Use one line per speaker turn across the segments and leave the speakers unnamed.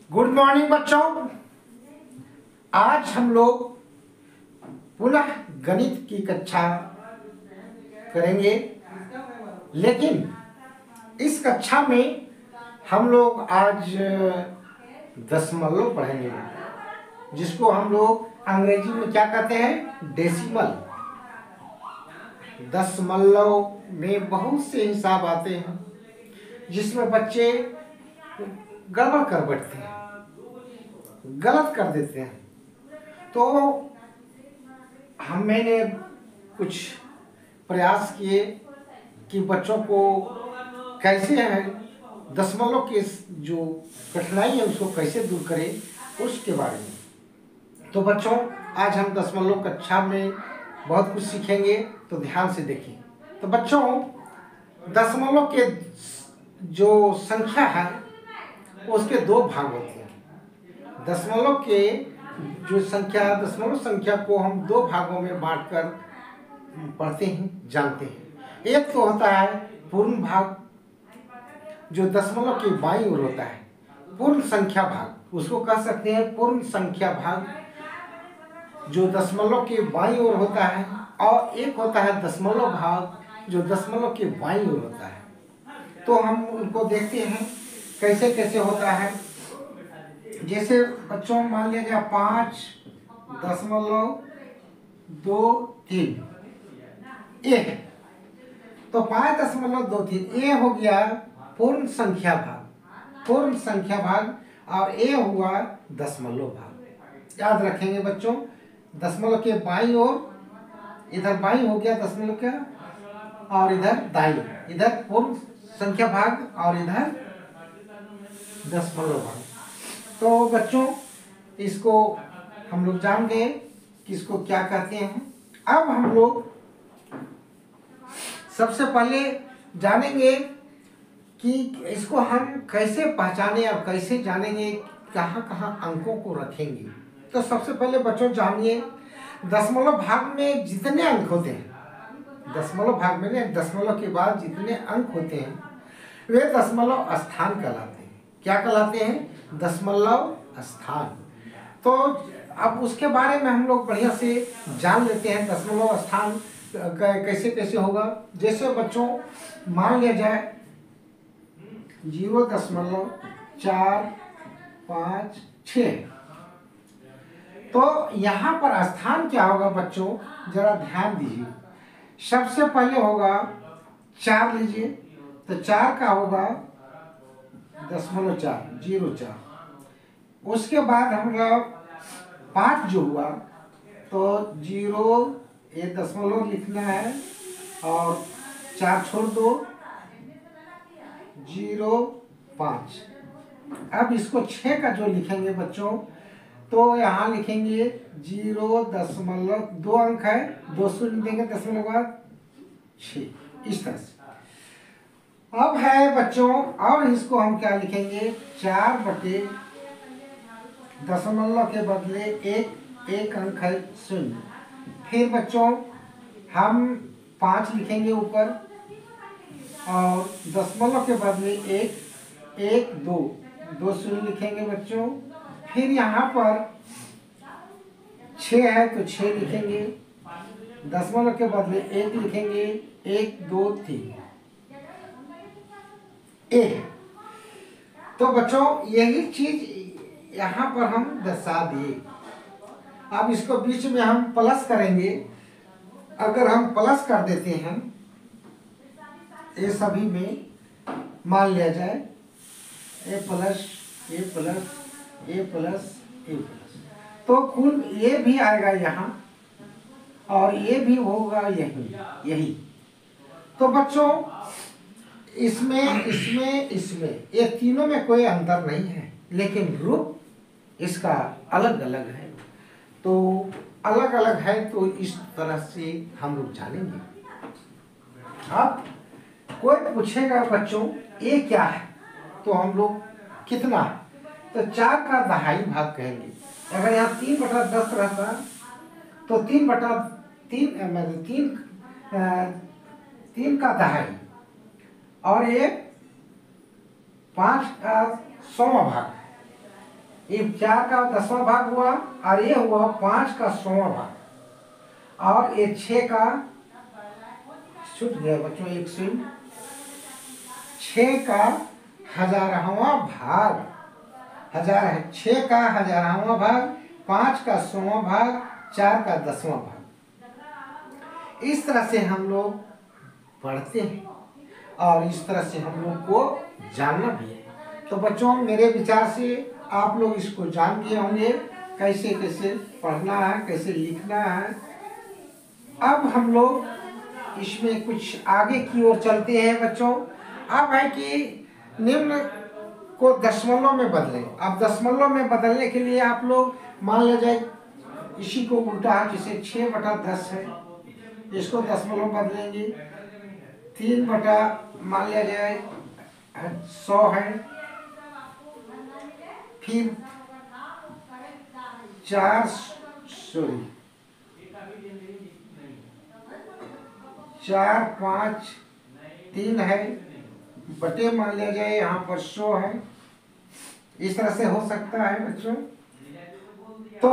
Good morning बच्चों। आज हम लोग पुनः गणित की कक्षा करेंगे, लेकिन इस कक्षा में हम लोग आज दशमलव पढ़ेंगे, जिसको हम लोग अंग्रेजी में क्या कहते हैं, डेसिमल। दशमलव में बहुत से हिसाब आते हैं जिसमें बच्चे गड़बड़ कर बैठते हैं, गलत कर देते हैं। तो मैंने कुछ प्रयास किए कि बच्चों को कैसे है दशमलव के जो कठिनाई है उसको कैसे दूर करें, उसके बारे में। तो बच्चों, आज हम दशमलव कक्षा में बहुत कुछ सीखेंगे, तो ध्यान से देखें। तो बच्चों, दशमलव के जो संख्या है उसके दो भाग होते हैं। दशमलव के जो दशमलव संख्या को हम दो भागों में बांटकर पढ़ते हैं, जानते हैं। एक तो होता है पूर्ण भाग, जो दशमलव के बाईं ओर होता है, पूर्ण संख्या भाग, उसको कह सकते हैं पूर्ण संख्या भाग, जो दशमलव के बाईं ओर होता है। और एक होता है दशमलव भाग, जो दशमलव के बाईं ओर होता है। तो हम उनको देखते हैं कैसे कैसे होता है। जैसे बच्चों, मान लिया जाए 5.23 ए, तो 5.23 ए हो गया पूर्ण संख्या भाग, और ए हुआ दशमलव भाग। याद रखेंगे बच्चों, दशमलव के बाईं ओर, इधर बाईं हो गया दशमलव का, और इधर दाईं, इधर पूर्ण संख्या भाग और इधर दशमलव भाग। तो बच्चों, इसको हम लोग जान गए कि इसको क्या कहते हैं। अब हम लोग सबसे पहले जानेंगे कि इसको हम कैसे पहचाने और कैसे जानेंगे कहाँ कहाँ अंकों को रखेंगे। तो सबसे पहले बच्चों जानिए, दशमलव भाग में जितने अंक होते हैं, दशमलव भाग में दशमलव के बाद जितने अंक होते हैं वे दशमलव स्थान कहलाते हैं। क्या कहलाते हैं? दशमलव स्थान। तो अब उसके बारे में हम लोग बढ़िया से जान लेते हैं, दशमलव स्थान कैसे कैसे होगा। जैसे बच्चों, मान लिया जाए 0.456, तो यहाँ पर स्थान क्या होगा बच्चों, जरा ध्यान दीजिए। सबसे पहले होगा 4 लीजिए, तो 4 का होगा 0.4। उसके बाद हम लोग 5 जो हुआ, तो 0 ये दशमलव लिखना है और 4 छोड़ दो, 0.5। अब इसको 6 का जो लिखेंगे बच्चों, तो यहाँ लिखेंगे 0.2 अंक है, 2 शून्य देंगे दशमलव के बाद 6, इस तरह से। अब है बच्चों, और इसको हम क्या लिखेंगे, 4 बटे दशमलव के बदले एक अंक है 0। फिर बच्चों हम 5 लिखेंगे ऊपर, और दशमलव के बदले 2 शून्य लिखेंगे बच्चों। फिर यहाँ पर 6 है तो 6 लिखेंगे, दशमलव के बदले 1 लिखेंगे, 1 2 3 ए। तो बच्चों यही चीज यहाँ पर हम दर्शा दिए। अब इसको बीच में हम प्लस करेंगे। अगर हम प्लस कर देते हैं ये सभी में, मान लिया जाए ए प्लस, तो कुल ये भी आएगा यहाँ, और ये भी होगा यही। तो बच्चों इसमें ये तीनों में कोई अंतर नहीं है, लेकिन रूप इसका अलग अलग है। तो अलग अलग है, तो इस तरह से हम लोग जानेंगे। अब कोई पूछेगा बच्चों ये क्या है, तो हम लोग कितना, तो 4 का दहाई भाग कहेंगे। अगर यहाँ 3/10 रहता तो 3 का दहाई, और ये 5 का 100वां भाग, ये 4 का 10वां भाग हुआ और ये हुआ 5 का 100वां भाग और ये 6 का छूट गया बच्चों एक शून्य 6 का 1000वां भाग 1000 है 6 का 1000वां भाग 5 का 100वां भाग 4 का 10वां भाग। इस तरह से हम लोग पढ़ते हैं और इस तरह से हम लोग को जानना भी है। तो बच्चों मेरे विचार से आप लोग इसको जान गए होंगे कैसे कैसे पढ़ना है, कैसे लिखना है। अब हम लोग इसमें कुछ आगे की ओर चलते हैं बच्चों। अब है कि निम्न को दशमलव में बदलें। अब दशमलव में बदलने के लिए आप लोग मान लिया जाए इसी को उल्टा है, जैसे 6/10 है, इसको दशमलव बदलेंगे। 3 बटा मान लिया जाए 100 है, फिर 4 5 3 है बटे मान लिया जाए यहाँ पर 100 है। इस तरह से हो सकता है बच्चों। तो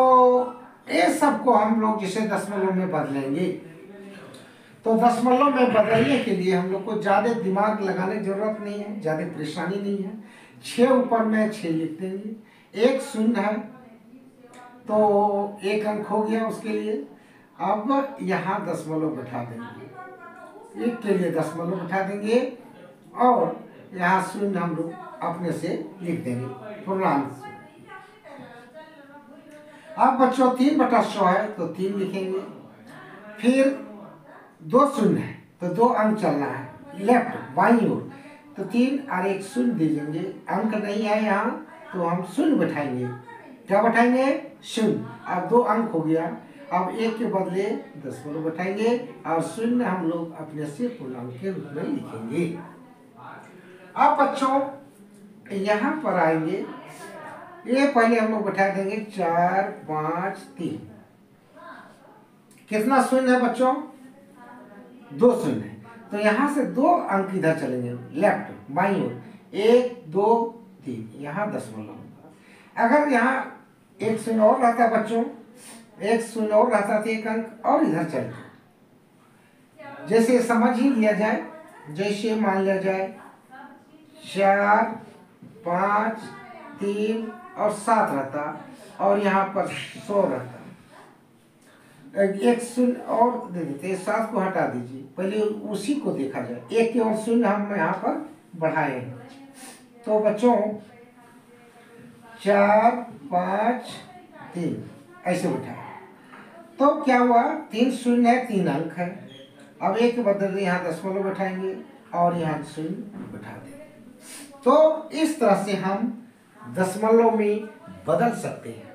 ये सबको हम लोग जिसे दशमलव में बदलेंगे, तो दशमलव में बदलने के लिए हम लोग को ज़्यादा दिमाग लगाने की जरूरत नहीं है, ज़्यादा परेशानी नहीं है। 6 ऊपर में 6 लिख देंगे, एक शून्य है तो एक अंक हो गया उसके लिए। अब यहाँ दशमलव बैठा देंगे, एक के लिए दशमलव बैठा देंगे और यहाँ शून्य हम लोग अपने से लिख देंगे पूर्णांक। अब बच्चों 3/100 है तो 3 लिखेंगे, फिर 2 शून्य है तो 2 अंक चलना है लेफ्ट बाईं ओर, तो 3 और 1 शून्य दे देंगे। अंक नहीं है यहाँ तो हम शून्य बैठाएंगे। क्या बैठाएंगे? शून्य। अब 2 अंक हो गया। अब 1 के बदले दशमलव बैठाएंगे और शून्य हम लोग अपने से पूर्णांक के रूप में लिखेंगे। अब बच्चों यहाँ पर आएंगे, ये पहले हम लोग बैठा देंगे 4 5 3। कितना शून्य है बच्चों? 2 शून्य है तो यहाँ से 2 अंक इधर चलेंगे लेफ्ट बाईं ओर, 1 2 3, यहाँ दशमलव होगा। अगर यहाँ 1 शून्य और रहता बच्चों, 1 शून्य और रहता तो 1 अंक और इधर चलता। जैसे समझ ही लिया जाए, जैसे मान लिया जाए 4 5 3 और 7 रहता और यहाँ पर 100 रहता। 1 शून्य और दे देते, 7 को हटा दीजिए, पहले उसी को देखा जाए। 1 के और शून्य हम यहाँ पर बढ़ाए हैं। तो बच्चों 4 5 3 ऐसे बैठाए तो क्या हुआ? 3 शून्य है, 3 अंक है। अब 1 के बदले यहाँ दशमलव बैठाएंगे और यहाँ शून्य बैठा देंगे। तो इस तरह से हम दशमलव में बदल सकते हैं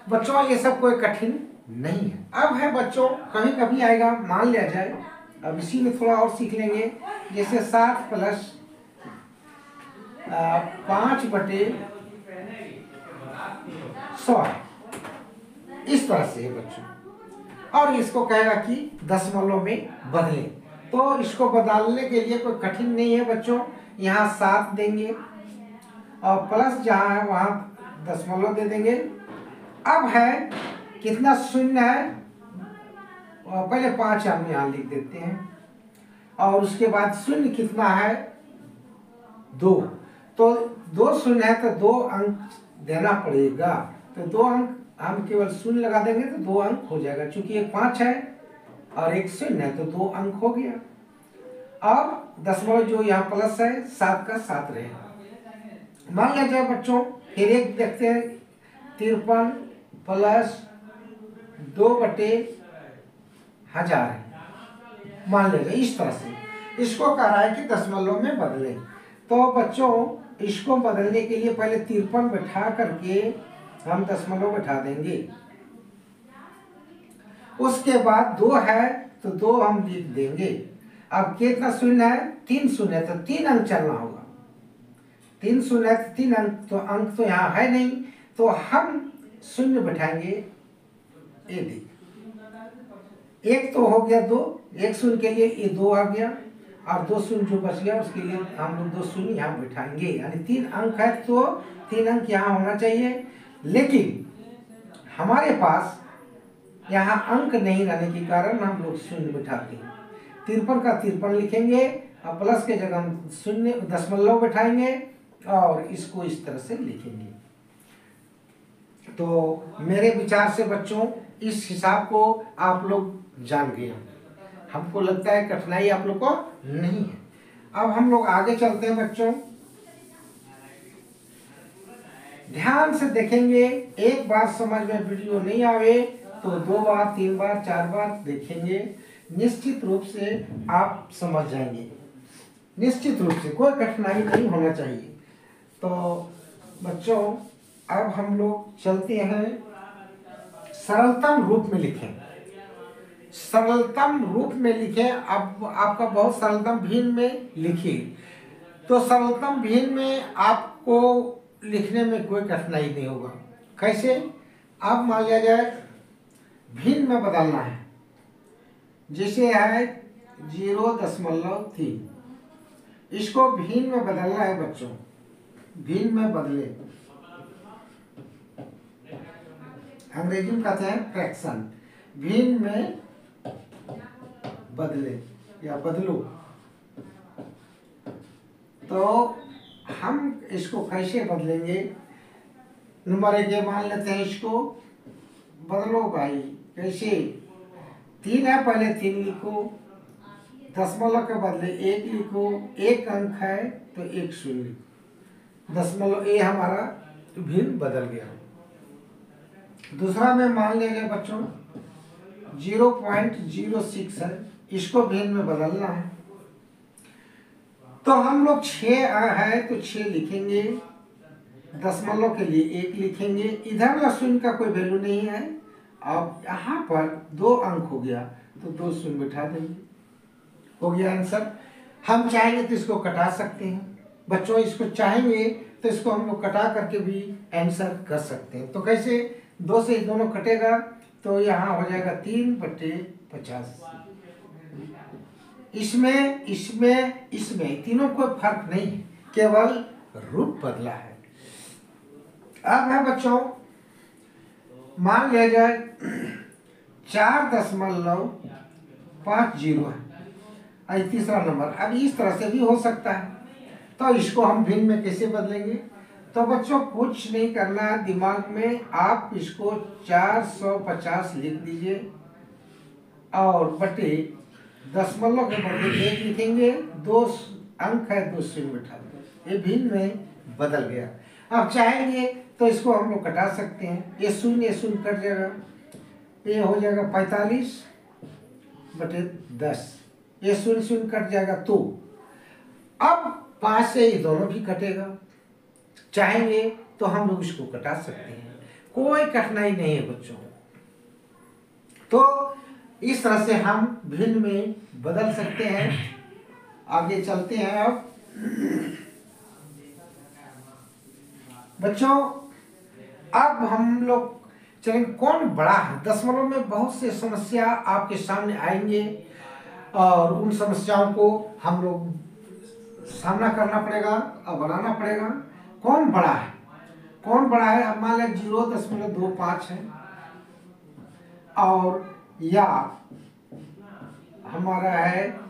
बच्चों। ये सब कोई कठिन नहीं है। अब है बच्चों कभी कभी आएगा, मान लिया जाए, अब इसी में थोड़ा और सीख लेंगे, जैसे 7 प्लस 5 बटे 100 इस तरह से है बच्चों। और इसको कहेगा कि दशमलव में बदलें। तो इसको बदलने के लिए कोई कठिन नहीं है बच्चों। यहाँ 7 देंगे और प्लस जहाँ है वहाँ दशमलव दे देंगे। अब है कितना शून्य है, पहले 5 हम यहाँ लिख देते हैं और उसके बाद शून्य कितना है 2, तो 2 शून्य है तो 2 अंक देना पड़ेगा। तो 2 अंक हम केवल शून्य लगा देंगे तो 2 अंक हो जाएगा, क्योंकि एक 5 है और एक शून्य है तो 2 अंक हो गया। अब दशमलव जो यहाँ प्लस है 7 का 7 रहेगा। मान लिया जाए बच्चों, फिर एक देखते हैं 53 प्लस 2 बटे 1000 है, मान लिया जाए। इस तरह से इसको कह रहा है कि दशमलव में बदलें। तो बच्चों इसको बदलने के लिए पहले 53 बैठा करके हम दशमलव बैठा देंगे। उसके बाद 2 है तो 2 हम लिख देंगे। अब कितना शून्य है? 3 शून्य है तो 3 अंक चलना होगा। 3 शून्य है तो 3 अंक, तो अंक तो यहाँ है नहीं तो हम शून्य बैठाएंगे। ये देख, 1 तो हो गया 2, 1 शून्य के लिए ये 2 आ गया और 2 शून्य जो बच गया उसके लिए हम लोग 2 शून्य यहाँ बैठाएंगे। यानी 3 अंक है तो 3 अंक यहाँ होना चाहिए लेकिन हमारे पास यहाँ अंक नहीं रहने के कारण हम लोग शून्य बिठाते हैं। 53 का 53 लिखेंगे और प्लस के जगह हम शून्य दशमलव बैठाएंगे और इसको इस तरह से लिखेंगे। तो मेरे विचार से बच्चों इस हिसाब को आप लोग जान गए। हमको लगता है कठिनाई आप लोग को नहीं है। अब हम लोग आगे चलते हैं बच्चों। ध्यान से देखेंगे, एक बार समझ में वीडियो नहीं आवे तो 2 बार 3 बार 4 बार देखेंगे, निश्चित रूप से आप समझ जाएंगे। निश्चित रूप से कोई कठिनाई नहीं होना चाहिए। तो बच्चों अब हम लोग चलते हैं, सरलतम रूप में लिखें। सरलतम रूप में लिखें। अब आपका बहुत सरलतम भिन्न में लिखिए। तो सरलतम भिन्न में आपको लिखने में कोई कठिनाई नहीं होगा। कैसे? अब मान लिया जाए भिन्न में बदलना है, जैसे है 0.3, इसको भिन्न में बदलना है बच्चों। भिन्न में बदले, अंग्रेजी में कहते हैं फ्रैक्शन। भिन्न में बदले या बदलो। तो हम इसको कैसे बदलेंगे? नंबर 1 मान लेते हैं, इसको बदलो भाई। कैसे? 3 है, पहले 3 लिखो, दशमलव के बदले 1 लिखो, 1 अंक है तो 1 शून्य लिखो, दशमलव ए हमारा भिन्न बदल गया। दूसरा में मान लेंगे बच्चों 0.06 है, इसको भिन्न में बदलना है। तो हम लोग 6 है तो 6 लिखेंगे, दशमलव के लिए 1 लिखेंगे, इधर वाला शून्य का कोई वैल्यू नहीं है। अब यहाँ पर 2 अंक हो गया तो 2 शून्य बिठा देंगे, हो गया आंसर। हम चाहेंगे तो इसको कटा सकते हैं बच्चों, इसको चाहेंगे तो इसको हम लोग कटा करके भी आंसर कर सकते हैं। तो कैसे? 2 से दोनों कटेगा तो यहाँ हो जाएगा 3/50। इसमें इसमें इसमें तीनों कोई फर्क नहीं है, केवल रूप बदला है। अब है बच्चों, मान लिया जाए 4.50 है, तीसरा नंबर। अब इस तरह से भी हो सकता है, तो इसको हम भिन्न में कैसे बदलेंगे? तो बच्चों कुछ नहीं करना है, दिमाग में आप इसको 450 लिख दीजिए और बटे दशमलव के बदले 1 लिखेंगे, 2 अंक है 2 शून्य बिठा दो, ये भिन्न में बदल गया। अब चाहेंगे तो इसको हम लोग कटा सकते हैं, ये शून्य कट जाएगा, ये हो जाएगा 45/10, ये शून्य कट जाएगा। तो अब 5 से ये दोनों भी कटेगा, चाहेंगे तो हम लोग इसको कटा सकते हैं, कोई कठिनाई नहीं है बच्चों। तो इस तरह से हम भिन्न में बदल सकते हैं। आगे चलते हैं। अब बच्चों अब हम लोग चलेंगे कौन बड़ा है। दशमलव में बहुत से समस्या आपके सामने आएंगे और उन समस्याओं को हम लोग सामना करना पड़ेगा और बनाना पड़ेगा। कौन बड़ा है? कौन बड़ा है? अब मान लें 0.25 है और या हमारा है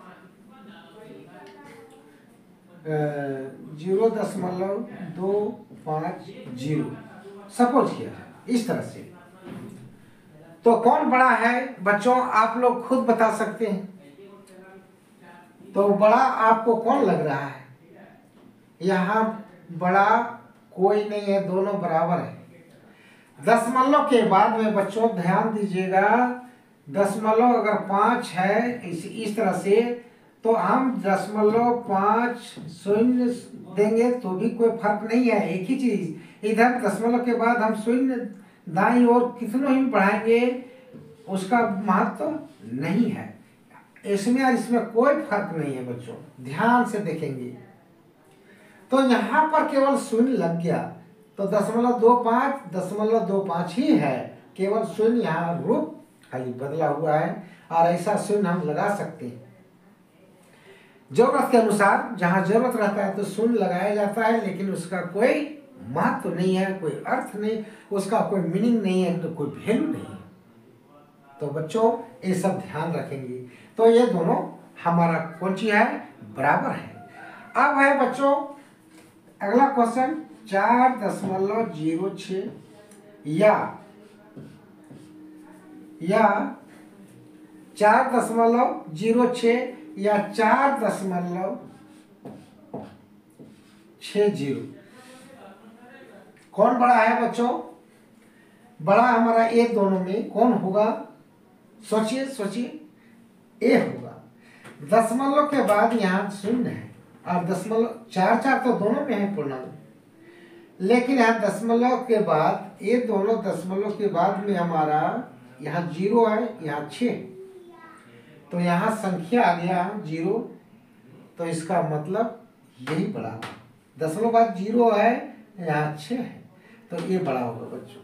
0.250, सपोज किया इस तरह से। तो कौन बड़ा है बच्चों, आप लोग खुद बता सकते हैं। तो बड़ा आपको कौन लग रहा है? यहाँ बड़ा कोई नहीं है, दोनों बराबर है। दशमलव के बाद में बच्चों ध्यान दीजिएगा, दशमलव अगर 5 है इस तरह से, तो हम 0.5 शून्य देंगे तो भी कोई फर्क नहीं है, एक ही चीज। इधर दशमलव के बाद हम शून्य दाईं ओर कितनों ही बढ़ाएंगे उसका महत्व नहीं है। इसमें और इसमें कोई फर्क नहीं है बच्चों, ध्यान से देखेंगे। तो यहाँ पर केवल शून्य लग गया तो 0.25 ही है, केवल शून्य यहाँ रूप खाली बदला हुआ है और ऐसा शून्य हम लगा सकते हैं। जरूरत के अनुसार जहाँ जरूरत रहता है तो शून्य लगाया जाता है, लेकिन उसका कोई महत्व नहीं है, कोई अर्थ नहीं, उसका कोई मीनिंग नहीं है, तो कोई वैल्यू नहीं है। तो बच्चों ये सब ध्यान रखेंगे। तो ये दोनों हमारा कौन सी है, बराबर है। अब है बच्चों अगला क्वेश्चन 4.06 या 4.06 या 4.60 कौन बड़ा है बच्चों? बड़ा हमारा ए दोनों में कौन होगा? सोचिए सोचिए, ए होगा। दशमलव के बाद यहाँ शून्य है और दशमलव 4 तो दोनों में है पूर्णांक, लेकिन यहाँ दशमलव के बाद ये दोनों दशमलव के बाद में हमारा यहाँ 0 है, यहाँ 6, तो यहाँ संख्या आ गया 0, तो इसका मतलब यही बड़ा। दशमलव बाद 0 है, यहाँ 6 है, तो ये बड़ा होगा बच्चों।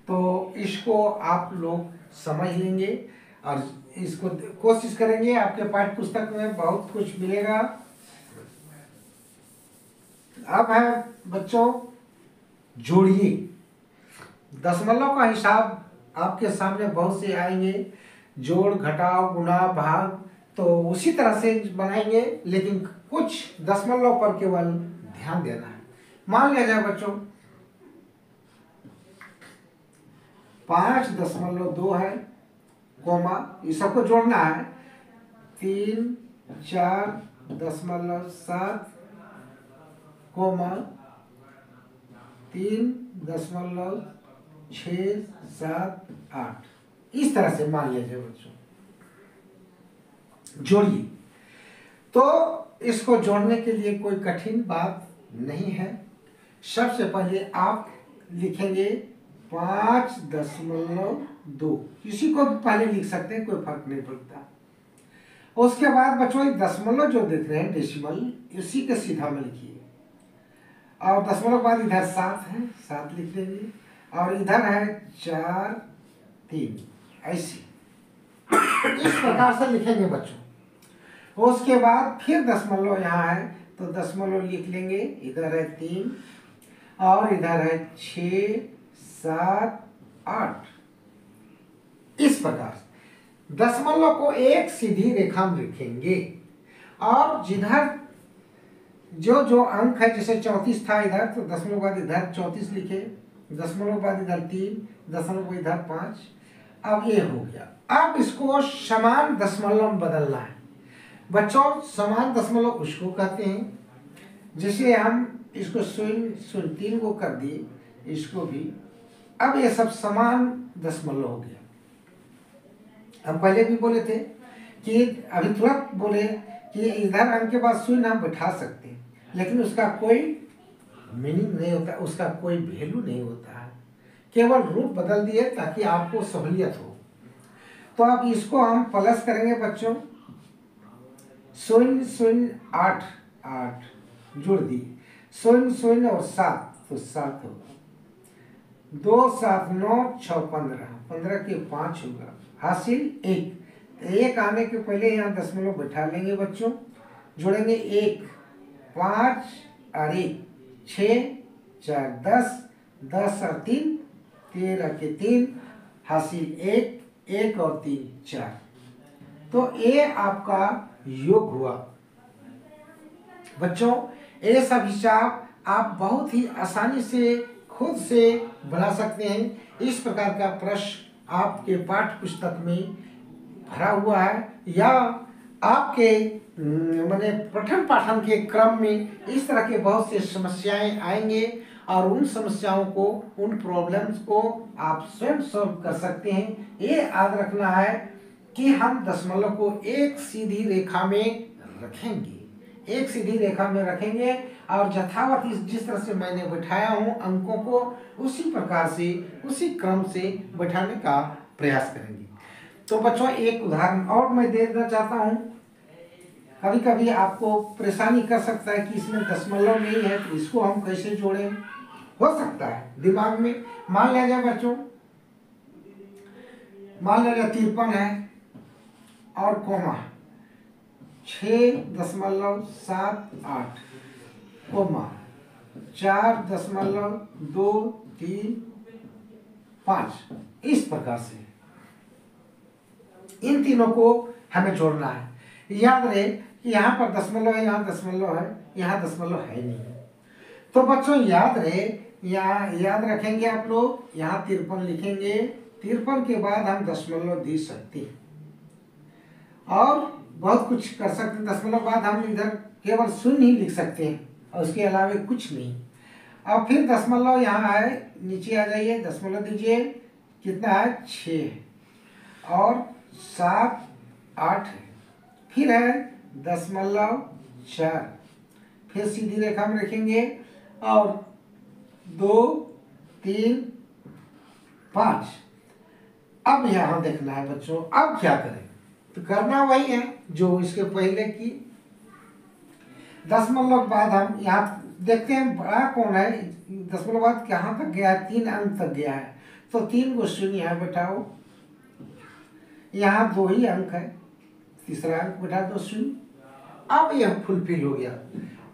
तो इसको आप लोग समझ लेंगे और इसको कोशिश करेंगे, आपके पाठ्य पुस्तक में बहुत कुछ मिलेगा। अब है बच्चों जोड़िए। दशमलव का हिसाब आपके सामने बहुत से आएंगे, जोड़ घटाव गुणा भाग, तो उसी तरह से बनाएंगे, लेकिन कुछ दशमलव पर केवल ध्यान देना है। मान लिया जाए बच्चों 5.2 है, कोमा, ये सबको जोड़ना है। 3 4.7 कोमा 3.678, इस तरह से मान लिया जाए बच्चों। जोड़िए। तो इसको जोड़ने के लिए कोई कठिन बात नहीं है। सबसे पहले आप लिखेंगे 5.2, किसी को भी पहले लिख सकते हैं, कोई फर्क नहीं पड़ता। उसके बाद बच्चों दशमलव जो देख रहे हैं डेसिमल, इसी के सीधा में लिखिए, और दशमलव बाद इधर 7 है, 7 लिख लेंगे, और इधर है 4 3, ऐसे इस प्रकार से लिखेंगे बच्चों। उसके बाद फिर दशमलव यहाँ है, तो दशमलव लिख लेंगे, इधर है 3 और इधर है 6 7 8, इस प्रकार दशमलव को एक सीधी रेखा में लिखेंगे, और जिधर जो जो अंक है, जैसे 34 था इधर, तो दशमलव बाद इधर 34 लिखे, दशमलव बाद इधर 3, दशमलव इधर 5। अब ये हो गया। अब इसको समान दशमलव में बदलना है बच्चों। समान दशमलव उसको कहते हैं, जैसे हम इसको 0.03 को कर दिए, इसको भी। अब ये सब समान दशमलव हो गया। हम पहले भी बोले थे कि अभी तुरंत बोले कि इधर अंक के बाद 0 हम बैठा सकते हैं, लेकिन उसका कोई मीनिंग नहीं होता, उसका कोई वैल्यू नहीं होता है, केवल रूप बदल दिए ताकि आपको सहूलियत हो। तो अब इसको हम प्लस करेंगे बच्चों, 0.08 जुड़ दिए, 0 और 7, तो 7 होगा, 2 7 9 6 15 के 5 होगा, हासिल 1 आने के पहले यहाँ दशमलव बैठा लेंगे बच्चों, जोड़ेंगे 1 5 और 1 6 4 10 और 3 13 के 3, हासिल 1 और 3 4। तो ये आपका योग हुआ बच्चों। ये सब हिसाब आप बहुत ही आसानी से खुद से बना सकते हैं। इस प्रकार का प्रश्न आपके पाठ्य पुस्तक में भरा हुआ है, या आपके माने पठन पाठन के क्रम में इस तरह के बहुत से समस्याएं आएंगे, और उन समस्याओं को, उन प्रॉब्लम्स को आप स्वयं सॉल्व कर सकते हैं। ये याद रखना है कि हम दशमलव को एक सीधी रेखा में रखेंगे, एक सीधी रेखा में रखेंगे, और यथावत जिस तरह से मैंने बैठाया हूँ अंकों को, उसी प्रकार से, उसी क्रम से बैठाने का प्रयास करेंगे। तो बच्चों एक उदाहरण और मैं देना चाहता हूँ। कभी कभी आपको परेशानी कर सकता है कि इसमें दशमलव नहीं है, तो इसको हम कैसे जोड़ें, हो सकता है दिमाग में। मान लिया जाए बच्चों, मान लिया जाए 53 है और कोमा 6.78 कोमा 4.235 इस प्रकार से इन तीनों को हमें जोड़ना है। याद रहे कि यहाँ पर दशमलव है, यहाँ दशमलव है, यहाँ दशमलव है नहीं। तो बच्चों याद रहे, यहाँ याद रखेंगे आप लोग, यहाँ 53 लिखेंगे, 53 के बाद हम दशमलव दे सकते हैं और बहुत कुछ कर सकते हैं। दशमलव बाद हम इधर केवल शून्य ही लिख सकते हैं और उसके अलावा कुछ नहीं। अब फिर दशमलव यहाँ है, नीचे आ जाइए, दशमलव दीजिए, कितना है 6 और 7 8 है, फिर है 0.4, फिर सीधी रेखा में रखेंगे और 2 3 5। अब यहाँ देखना है बच्चों, अब क्या करें, तो करना वही है जो इसके पहले की। दशमलव बाद हम यहाँ देखते हैं बड़ा कौन है, दशमलव बाद कहाँ तक गया है, 3 अंक तक गया है, तो 3 को शून्य यहाँ बैठाओ, यहाँ 2 ही अंक है, तीसरा अंक बैठा दो शून्य। अब यह फुलफिल हो गया।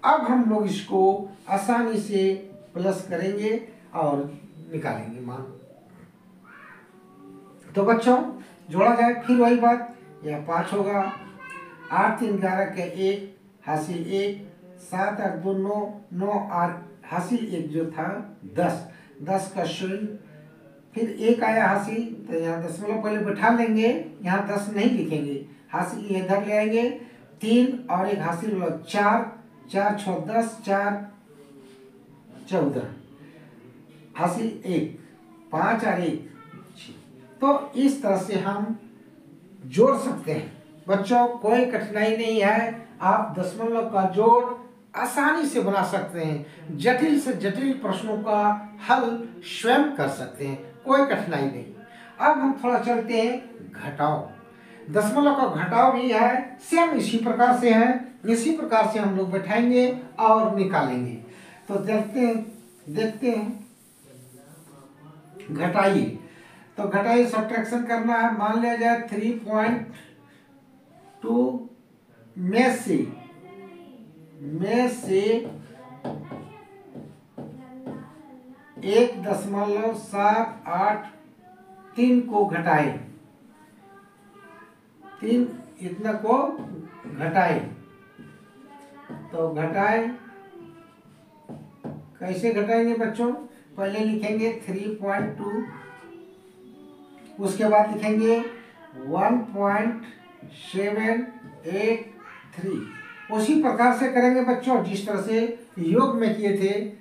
अब हम लोग इसको आसानी से प्लस करेंगे और निकालेंगे मान। तो बच्चों जोड़ा जाए, फिर वही बात, यह 5 होगा, 8 3 11 के 1 हासिल 1, 7 8 2 9, 9 8 हासिल 1 जो था 10, 10 का शून्य, फिर 1 आया हासिल, तो यहाँ दशमलव पहले बैठा लेंगे, यहाँ 10 नहीं लिखेंगे, हासिल इधर ले आएंगे, 3 और 1 हासिल होगा 4, 4 6 10, 4 14 हासिल 1, 5 और 1 6। तो इस तरह से हम जोड़ सकते हैं बच्चों, कोई कठिनाई नहीं है। आप दशमलव का जोड़ आसानी से बना सकते हैं, जटिल से जटिल प्रश्नों का हल स्वयं कर सकते हैं, कोई कठिनाई नहीं। अब हम थोड़ा चलते हैं घटाव। दशमलव का घटाव भी है, सेम इसी प्रकार से है, इसी प्रकार से हम लोग बैठाएंगे और निकालेंगे। तो देखते हैं घटाइए। तो घटाइए, सब्ट्रैक्शन करना है, मान लिया जाए 3.2 में से 1.783 को घटाए, 3 इतना को घटाए। तो घटाए कैसे घटाएंगे बच्चों, पहले लिखेंगे 3.2, उसके बाद लिखेंगे 1.783। उसी प्रकार से करेंगे बच्चों, जिस तरह से योग में किए थे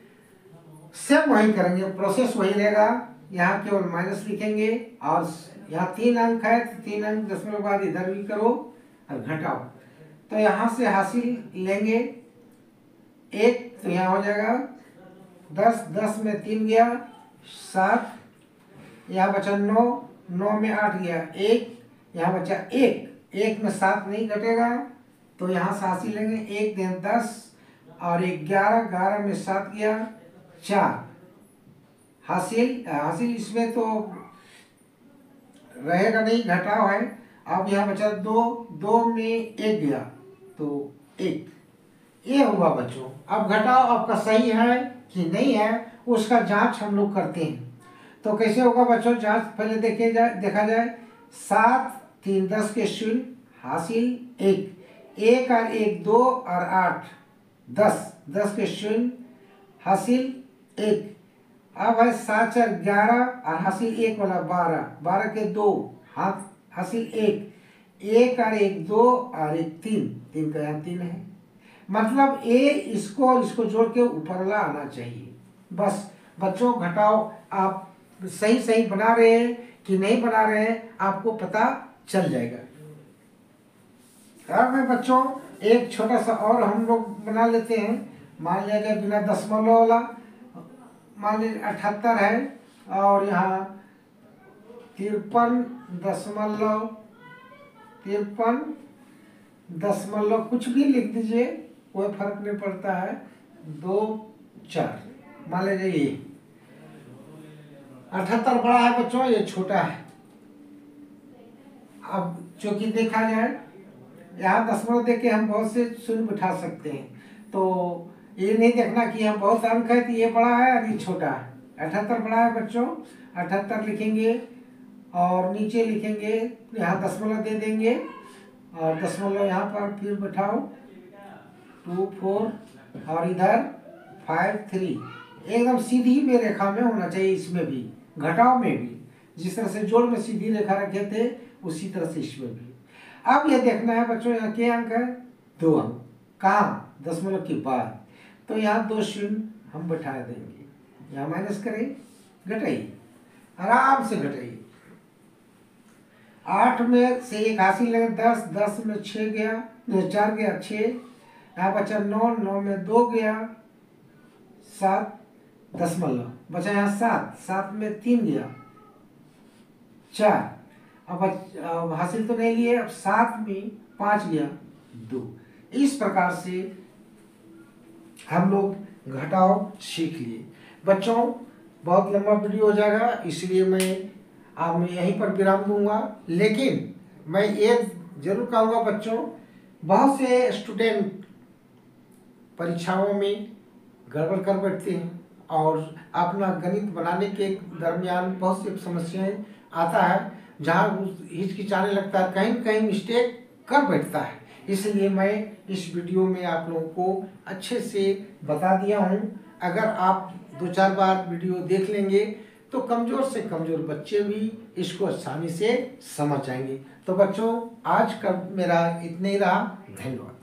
सेम वही करेंगे, प्रोसेस वही रहेगा। यहाँ केवल माइनस लिखेंगे और यहाँ 3 अंक है तो 3 अंक दशमलव बाद इधर भी करो और घटाओ। तो यहाँ से हासिल लेंगे 1, तो यहाँ हो जाएगा 10, 10 में 3 गया 7, यहाँ बचा 9, 9 में 8 गया 1, यहाँ बचा 1, 1 में 7 नहीं घटेगा, तो यहाँ से हासिल लेंगे 1 दिन 10 और 11, 11 में 7 गया 4 हासिल इसमें तो रहेगा नहीं, घटाव है। अब यहाँ बचा 2, 2 में 1 गया तो 1, ये हुआ बच्चों। अब घटाव आपका सही है कि नहीं है उसका जांच हम लोग करते हैं। तो कैसे होगा बच्चों, जांच पहले देखा जाए। 7 3 10 के शून्य हासिल 1, 1 और 1 2 और 8 10, 10 के शून्य हासिल 1। अब है 7 4 11 और हासिल 1 वाला 12, 12 के 2 हासिल 1, 1 और 1 2 और 1 3, 3 का यहाँ 3 है। मतलब इसको जोड़ के ऊपर वाला आना चाहिए। बस बच्चों घटाओ आप सही बना रहे हैं कि नहीं बना रहे हैं आपको पता चल जाएगा। अब मैं बच्चों एक छोटा सा और हम लोग बना लेते हैं। मान लिया जाए बिना दशमलव वाला, मान लीजिए 78 है और यहाँ 53 कुछ भी लिख दीजिए, कोई फर्क नहीं पड़ता है, 2 4 मान लीजिए ये 78 बड़ा है बच्चों, ये छोटा है। अब चूंकि देखा जाए यहाँ दशमलव देके हम बहुत से शून्य बिठा सकते हैं, तो ये नहीं देखना कि यहाँ बहुत अंक है तो ये बड़ा है और ये छोटा है। 78 बड़ा है बच्चों, 78 लिखेंगे और नीचे लिखेंगे, यहाँ दशमलव दे देंगे और दशमलव यहाँ पर फिर बैठाओ 2 4 और इधर 5 3। एकदम सीधी में रेखा में होना चाहिए, इसमें भी घटाव में भी जिस तरह से जोड़ में सीधी रेखा रखे थे उसी तरह से इसमें भी। अब ये देखना है बच्चों यहाँ क्या अंक है, 2 अंक। कहाँ, दशमलव के बाद, तो यहाँ 2 शून्य हम बैठा देंगे, यहाँ माइनस करें, घटाइए, आराम से घटाइए। 8 में से 1 हासिल लगे 10, 10 में 6 गया, 4 गया 6, यहाँ बचा 9, 9 में 2 गया 7 दशमलव, बचा यहाँ 7, 7 में 3 गया 4, अब हासिल तो नहीं लिए, अब 7 में 5 गया 2। इस प्रकार से हम लोग घटाव सीख लिए बच्चों। बहुत लंबा वीडियो हो जाएगा इसलिए मैं यहीं पर विराम दूंगा, लेकिन मैं एक जरूर कहूँगा बच्चों, बहुत से स्टूडेंट परीक्षाओं में गड़बड़ कर बैठते हैं और अपना गणित बनाने के दरमियान बहुत सी समस्याएं आता है जहाँ हिचकिचाने लगता है, कहीं कहीं मिस्टेक कर बैठता है। इसलिए मैं इस वीडियो में आप लोगों को अच्छे से बता दिया हूँ। अगर आप 2-4 बार वीडियो देख लेंगे तो कमज़ोर से कमज़ोर बच्चे भी इसको आसानी से समझ जाएंगे। तो बच्चों आज का मेरा इतना ही रहा, धन्यवाद।